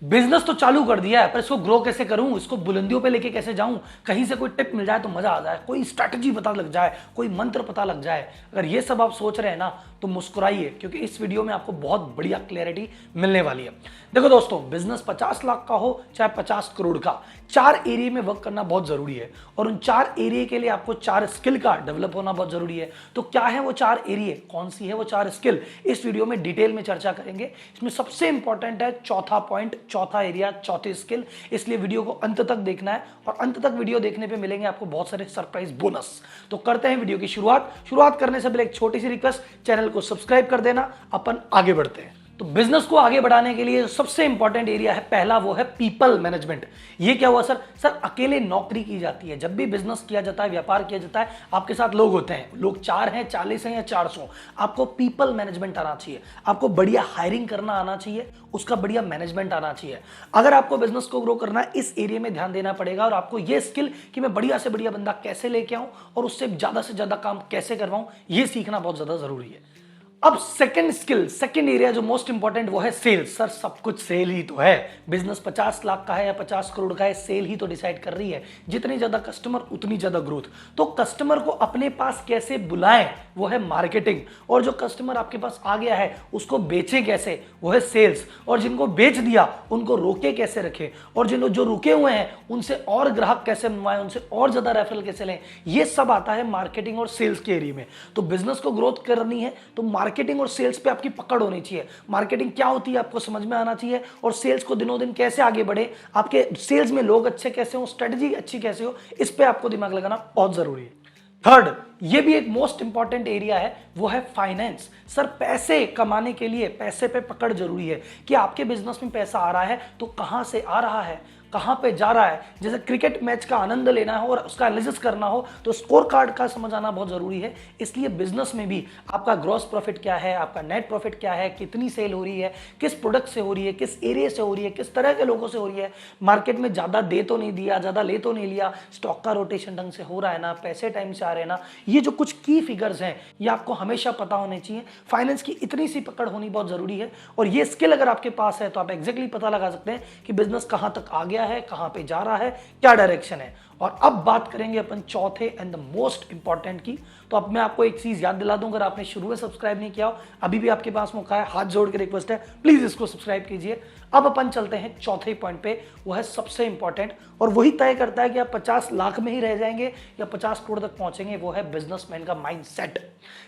Business तो चालू कर दिया है, पर इसको ग्रो कैसे करूं, इसको बुलंदियों पे लेके कैसे जाऊं, कहीं से कोई टिप मिल जाए तो मजा आ जाए, कोई स्ट्रैटेजी पता लग जाए, कोई मंत्र पता लग जाए। अगर ये सब आप सोच रहे हैं ना तो मुस्कुराइए, क्योंकि इस वीडियो में आपको बहुत बढ़िया क्लैरिटी मिलने वाली है। देखो दोस्तों, बिजनेस 50 लाख का हो चाहे 50 करोड़ का, 4 एरिया में वर्क करना बहुत जरूरी है और उन 4 एरिया के लिए आपको 4 स्किल का डेवलप होना बहुत जरूरी है। तो क्या है वो 4 एरिया, कौन सी है वो 4 स्किल, इस वीडियो में डिटेल में चर्चा करेंगे। इसमें सबसे इंपॉर्टेंट है चौथा पॉइंट, चौथा एरिया, चौथी स्किल। इसलिए वीडियो को अंत तक देखना है और अंत तक वीडियो देखने पे मिलेंगे आपको बहुत सारे सरप्राइज बोनस। तो करते हैं वीडियो की शुरुआत करने से पहले एक छोटी सी रिक्वेस्ट, चैनल को सब्सक्राइब कर देना। अपन आगे बढ़ते हैं। तो बिजनेस को आगे बढ़ाने के लिए सबसे इंपॉर्टेंट एरिया है पहला, वो है पीपल मैनेजमेंट। ये क्या हुआ सर अकेले नौकरी की जाती है। जब भी बिजनेस किया जाता है, व्यापार किया जाता है, आपके साथ लोग होते हैं, लोग 4 हैं, 40 हैं या 400। आपको पीपल मैनेजमेंट आना चाहिए, आपको बढ़िया हायरिंग करना आना चाहिए, उसका बढ़िया मैनेजमेंट आना चाहिए। अगर आपको बिजनेस को ग्रो करना है, इस एरिया में ध्यान देना पड़ेगा और आपको ये स्किल कि मैं बढ़िया से बढ़िया बंदा कैसे लेके आऊं और उससे ज्यादा काम कैसे करवाऊं, ये सीखना बहुत ज्यादा जरूरी है। अब सेकंड स्किल, सेकंड एरिया जो मोस्ट इंपॉर्टेंट, वो है सेल्स। सर सब कुछ सेल ही तो है। बिजनेस 50 लाख का है या 50 करोड़ का है, सेल ही तो डिसाइड कर रही है। जितने ज्यादा कस्टमर उतनी ज्यादा ग्रोथ। तो कस्टमर को अपने पास कैसे बुलाएं, वो है मार्केटिंग। और जो कस्टमर आपके पास आ गया है उसको बेचे कैसे, वो है सेल्स। और जिनको बेच दिया उनको रोके कैसे रखे, और जो रुके हुए हैं उनसे और ग्राहक कैसे बनवाएं, उनसे और ज्यादा रेफरल कैसे लें, ये सब आता है मार्केटिंग और सेल्स के एरिया में। तो बिजनेस को ग्रोथ करनी है तो मार्केटिंग और सेल्स पे आपकी पकड़ होनी चाहिए। मार्केटिंग क्या होती है आपको समझ में आना चाहिए, और सेल्स को दिनों दिन कैसे आगे बढ़े, आपके सेल्स में लोग अच्छे कैसे हो, स्ट्रेटजी अच्छी कैसे हो, इस पे आपको दिमाग लगाना बहुत जरूरी है। थर्ड, ये भी एक मोस्ट इंपॉर्टेंट एरिया है, वो है फाइनेंस। सर पैसे कमाने के लिए पैसे पे पकड़ जरूरी है कि आपके बिजनेस में पैसा आ रहा है तो कहां से आ रहा है, कहां पे जा रहा है। जैसे क्रिकेट मैच का आनंद लेना हो और उसका एनालिसिस करना हो तो स्कोर कार्ड का समझ आना बहुत जरूरी है। इसलिए बिजनेस में भी आपका ग्रॉस प्रॉफिट क्या है, आपका नेट प्रॉफिट क्या है, कितनी सेल हो रही है, किस प्रोडक्ट से हो रही है, किस एरिया से हो रही है, किस तरह के लोगों से हो रही है, मार्केट में ज्यादा दे तो नहीं दिया, ज्यादा ले तो नहीं लिया, स्टॉक का रोटेशन ढंग से हो रहा है ना, पैसे टाइम से आ रहे हैं ना। ये जो कुछ की फिगर्स हैं ये आपको हमेशा पता होने चाहिए। फाइनेंस की इतनी सी पकड़ होनी बहुत जरूरी है और ये स्किल अगर आपके पास है तो आप एग्जैक्टली पता लगा सकते हैं कि बिजनेस कहां तक आ गया है, कहां पे जा रहा है, क्या डायरेक्शन है। और अब बात करेंगे अपन चौथे एंड द मोस्ट इंपॉर्टेंट की। तो अब मैं आपको एक चीज याद दिला दूं, अगर आपने शुरू में सब्सक्राइब नहीं किया हो, अभी भी आपके पास मौका है, हाथ जोड़ के रिक्वेस्ट है, प्लीज इसको सब्सक्राइब कीजिए। अब अपन चलते हैं चौथे पॉइंट पे, वो है सबसे इंपॉर्टेंट और वही तय करता है कि आप 50 लाख में ही रह जाएंगे या 50 करोड़ तक पहुंचेंगे, वो है बिजनेसमैन का माइंडसेट।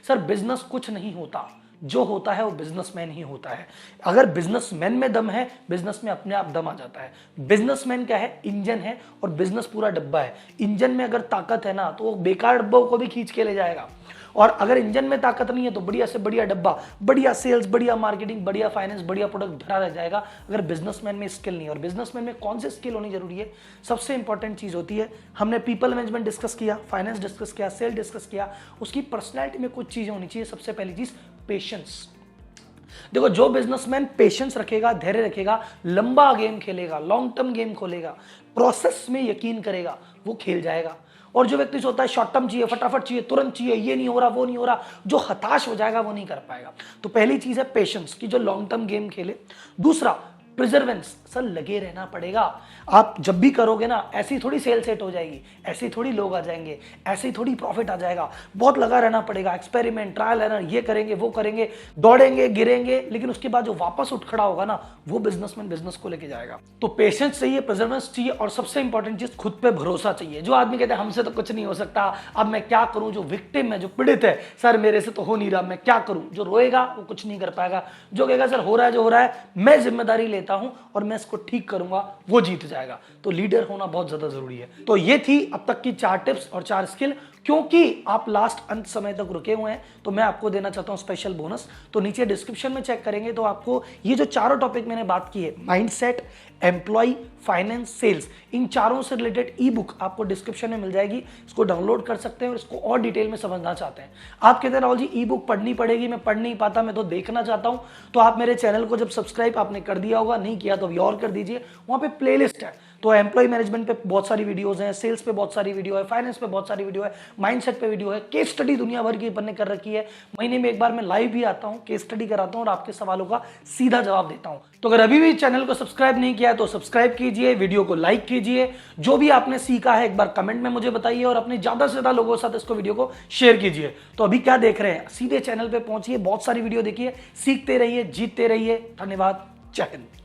सर बिजनेस कुछ नहीं होता, जो होता है वो बिजनेसमैन ही होता है। अगर बिजनेसमैन में दम है, बिजनेस में अपने आप दम आ जाता है। बिजनेसमैन क्या है, इंजन है और बिजनेस पूरा डब्बा है। इंजन में अगर ताकत है ना तो वो बेकार डब्बों को भी खींच के ले जाएगा, और अगर इंजन में ताकत नहीं है तो बढ़िया से बढ़िया डब्बा, बढ़िया सेल्स, बढ़िया मार्केटिंग, बढ़िया फाइनेंस, बढ़िया प्रोडक्ट भरा रह जाएगा। अगर बिजनेसमैन में स्किल नहीं है, और बिजनेसमैन में कौन सी स्किल होनी जरूरी है, सबसे इंपॉर्टेंट चीज होती है, हमने पीपल मैनेजमेंट डिस्कस किया, फाइनेंस डिस्कस किया, सेल डिस्कस किया, उसकी पर्सनैलिटी में कुछ चीजें होनी चाहिए। सबसे पहली चीज पेशेंस। देखो जो बिजनेसमैन पेशेंस रखेगा, धैर्य रखेगा, लंबा गेम खेलेगा, लॉन्ग टर्म गेम खोलेगा, प्रोसेस में यकीन करेगा, वो खेल जाएगा। और जो व्यक्ति सोचता है शॉर्ट टर्म चाहिए, फटाफट चाहिए, तुरंत चाहिए, ये नहीं हो रहा, वो नहीं हो रहा, जो हताश हो जाएगा वो नहीं कर पाएगा। तो पहली चीज है पेशेंस, की जो लॉन्ग टर्म गेम खेले। दूसरा प्रिजर्वेंस, सर लगे रहना पड़ेगा। आप जब भी करोगे ना, ऐसी थोड़ी सेल सेट हो जाएगी, ऐसी थोड़ी लोग आ जाएंगे, ऐसी थोड़ी प्रॉफिट आ जाएगा। बहुत लगा रहना पड़ेगा, एक्सपेरिमेंट, ट्रायल एरर, ये करेंगे, वो करेंगे, दौड़ेंगे, गिरेंगे, लेकिन उसके बाद जो वापस उठ खड़ा होगा ना, वो बिजनेसमैन बिजनेस को लेके जाएगा। तो पेशेंस चाहिए, प्रिजर्वेंस चाहिए, और सबसे इंपॉर्टेंट चीज खुद पे भरोसा चाहिए। जो आदमी कहते हैं हमसे तो कुछ नहीं हो सकता, अब मैं क्या करूं, जो विक्टिम है, जो पीड़ित है, सर मेरे से तो हो नहीं रहा, मैं क्या करूं, जो रोएगा वो कुछ नहीं कर पाएगा। जो कहेगा सर हो रहा है, जो हो रहा है, मैं जिम्मेदारी लेता हूं और मैं इसको ठीक करूंगा, वो जीत जाएगा। तो लीडर होना बहुत ज्यादा जरूरी है। तो ये थी अब तक की 4 टिप्स और 4 स्किल। क्योंकि आप लास्ट अंत समय तक रुके हुए हैं तो मैं आपको देना चाहता हूं स्पेशल बोनस। तो नीचे डिस्क्रिप्शन में चेक करेंगे तो आपको ये जो चारों टॉपिक मैंने बात की है, माइंडसेट, एम्प्लॉय, फाइनेंस, सेल्स, इन चारों से रिलेटेड ई बुक आपको डिस्क्रिप्शन में मिल जाएगी। इसको डाउनलोड कर सकते हैं और इसको और डिटेल में समझना चाहते हैं। आप कहते हैं राहुल जी ई बुक पढ़नी पड़ेगी, मैं पढ़ नहीं पाता, मैं तो देखना चाहता हूं। तो आप मेरे चैनल को जब सब्सक्राइब आपने कर दिया होगा, नहीं किया तो अभी और कर दीजिए, वहां पे प्लेलिस्ट है, तो एम्प्लॉय मैनेजमेंट पे बहुत सारी वीडियोस हैं, सेल्स पे बहुत सारी वीडियो है, फाइनेंस पे बहुत सारी वीडियो है, माइंडसेट पे वीडियो है, केस स्टडी दुनिया भर की अपन ने कर रखी है। महीने में एक बार मैं लाइव भी आता हूँ, केस स्टडी कराता हूँ और आपके सवालों का सीधा जवाब देता हूँ। तो अगर अभी भी चैनल को सब्सक्राइब नहीं किया है तो सब्सक्राइब कीजिए, वीडियो को लाइक कीजिए, जो भी आपने सीखा है एक बार कमेंट में मुझे बताइए और अपने ज्यादा से ज्यादा लोगों के साथ इसको वीडियो को शेयर कीजिए। तो अभी क्या देख रहे हैं, सीधे चैनल पे पहुंचिए, बहुत सारी वीडियो देखिए, सीखते रहिए, जीतते रहिए। धन्यवाद, जय हिंद।